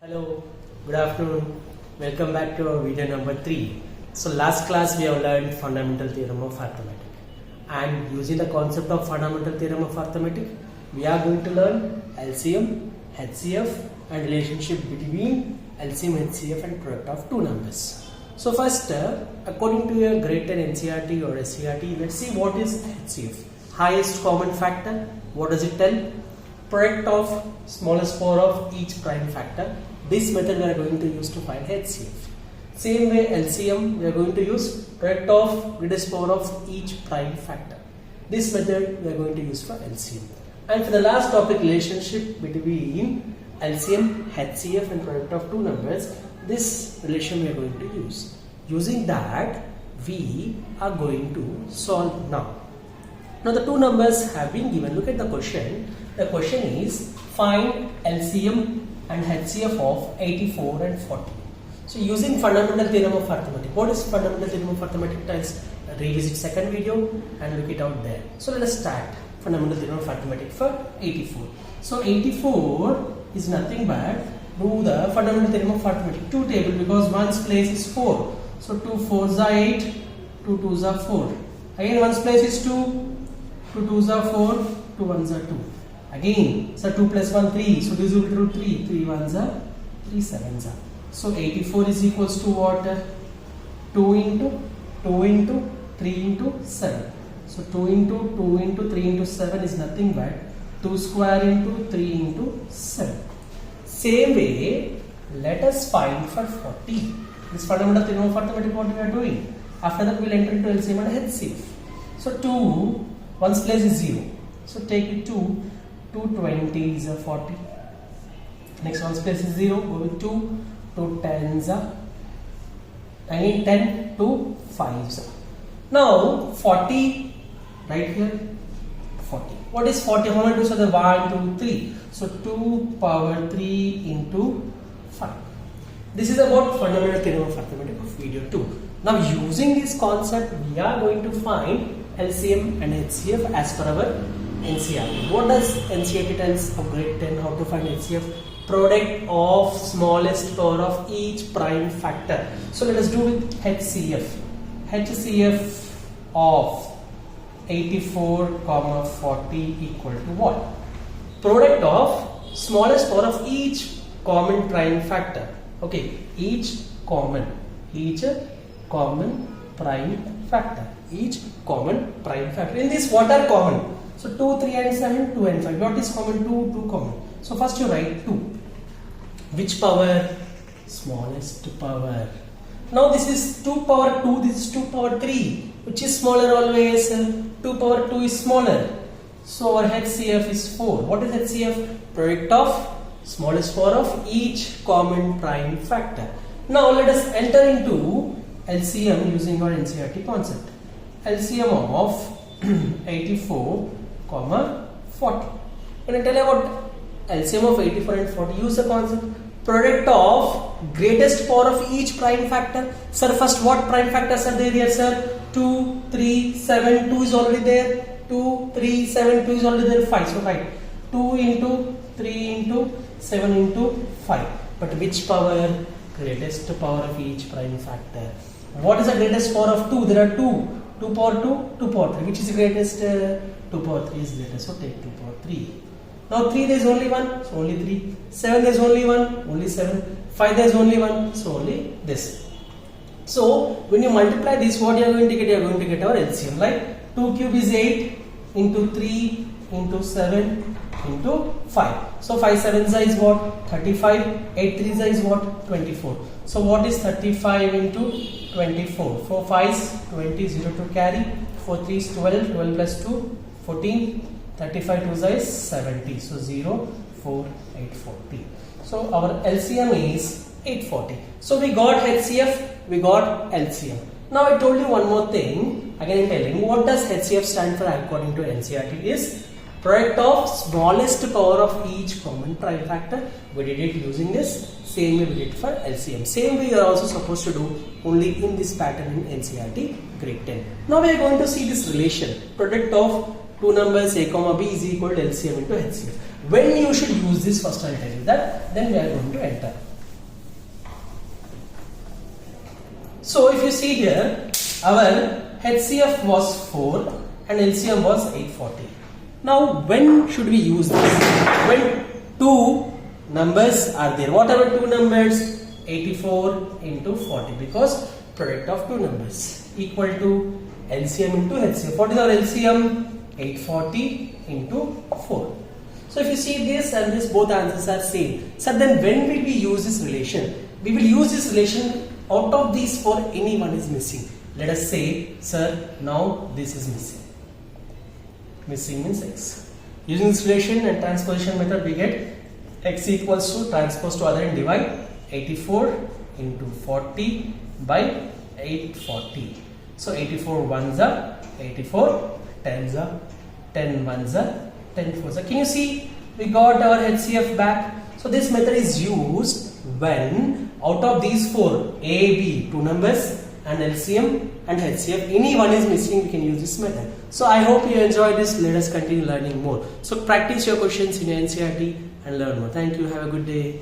Hello, good afternoon. Welcome back to our video number 3. So last class we have learned fundamental theorem of arithmetic, and using the concept of fundamental theorem of arithmetic we are going to learn LCM, HCF and relationship between LCM, HCF and product of two numbers. So first, according to your grade 10 NCERT or SCERT, let's see what is HCF. Highest common factor. What does it tell? Product of smallest power of each prime factor. This method we are going to use to find HCF. Same way LCM we are going to use product of greatest power of each prime factor. This method we are going to use for LCM. And for the last topic, relationship between LCM, HCF and product of two numbers, this relation we are going to use. Using that we are going to solve now. Now the two numbers have been given. Look at the question. The question is find LCM and HCF of 84 and 40. So using fundamental theorem of arithmetic. What is fundamental theorem of arithmetic? Let's revisit second video and look it out there. So let us start fundamental theorem of arithmetic for 84. So 84 is nothing but do the fundamental theorem of arithmetic. 2 table, because one's place is 4. So 2 4s are 8, 2 2s are 4. Again one's place is 2, 2 2s are 4, 2 1s are 2. Again, so 2 plus 1 3, so this will be 3, 3 1s are 3 7s are. So 84 is equals to what? 2 into 3 into 7. So 2 into 3 into 7 is nothing but 2 square into 3 into 7. Same way, let us find for 40. This fundamental theorem of arithmetic what we are doing. After that we will enter into LCM and HCF. So 2, one's place is 0. So take it 2 20 is a 40. Next one's place is 0. Go with 2 10s are. Again 10 2 5s are. Now 40 right here. 40. What is 40? How many 2s are there? 1 2 3. So 2 power 3 into 5. This is about fundamental theorem of arithmetic of video 2. Now using this concept we are going to find LCM and HCF as per our NCERT. What does NCERT tells of grade 10 how to find HCF? Product of smallest power of each prime factor. So let us do with HCF. HCF of 84, 40 equal to what? Product of smallest power of each common prime factor. Okay, each common prime factor. Each common prime factor. In this, what are common? So 2, 3 and 7, 2 and 5. What is common? 2 common. So first you write 2. Which power? Smallest power. Now this is 2 power 2, this is 2 power 3. Which is smaller always? 2 power 2 is smaller. So our HCF is 4. What is HCF? Product of smallest power of each common prime factor. Now let us enter into LCM using our NCERT concept. LCM of 84, 40. When I tell you about LCM of 84 and 40, use the concept product of greatest power of each prime factor. Sir, first what prime factors are there here, sir? 2, 3, 7, 2 is already there. 2, 3, 7, 2 is already there. 5. So write 2 into 3 into 7 into 5. But which power? Greatest power of each prime factor. What is the greatest power of 2? There are 2. 2 power 2, 2 power 3. Which is the greatest? 2 power 3 is greatest. So take 2 power 3. Now 3 there is only 1, so only 3. 7 there is only 1, only 7. 5 there is only 1, so only this. So when you multiply this, what you are going to get? You are going to get our LCM. Like 2 cube is 8 into 3 into 7 into 5. So 5 7s is what? 35. 8 3s is what? 24. So what is 35 into 24? 4 5s 20, 0 to carry. 4 3s 12, 12 plus 2 14. 35 2s is 70. So 0 4 840. So our LCM is 840. So we got HCF, we got LCM. Now I told you one more thing. Again I'm telling you, what does HCF stand for according to NCERT is product of smallest power of each common prime factor. We did it using this. Same way we did for LCM. Same way you are also supposed to do, only in this pattern in NCERT grade 10. Now we are going to see this relation. Product of two numbers a comma b is equal to LCM into HCF. When you should use this, first I will tell you that, then we are going to enter. So if you see here, our HCF was 4 and LCM was 840. Now when should we use this? When two numbers are there. What are the two numbers? 84 into 40, because product of two numbers equal to LCM into HCF. What is our LCM? 840 into 4. So if you see this and this, both answers are same. So then when will we use this relation? We will use this relation out of these four, any one is missing. Let us say, sir, now this is missing. Missing means x. Using this relation and transposition method, we get x equals to transpose to other and divide 84 into 40 by 840. So 84 ones are 84, 10s are 10 ones are 10 fours. Can you see we got our HCF back? So this method is used when out of these four, A, B, two numbers, and LCM and HCF, any one is missing, we can use this method. So I hope you enjoyed this. Let us continue learning more. So practice your questions in your NCERT and learn more. Thank you. Have a good day.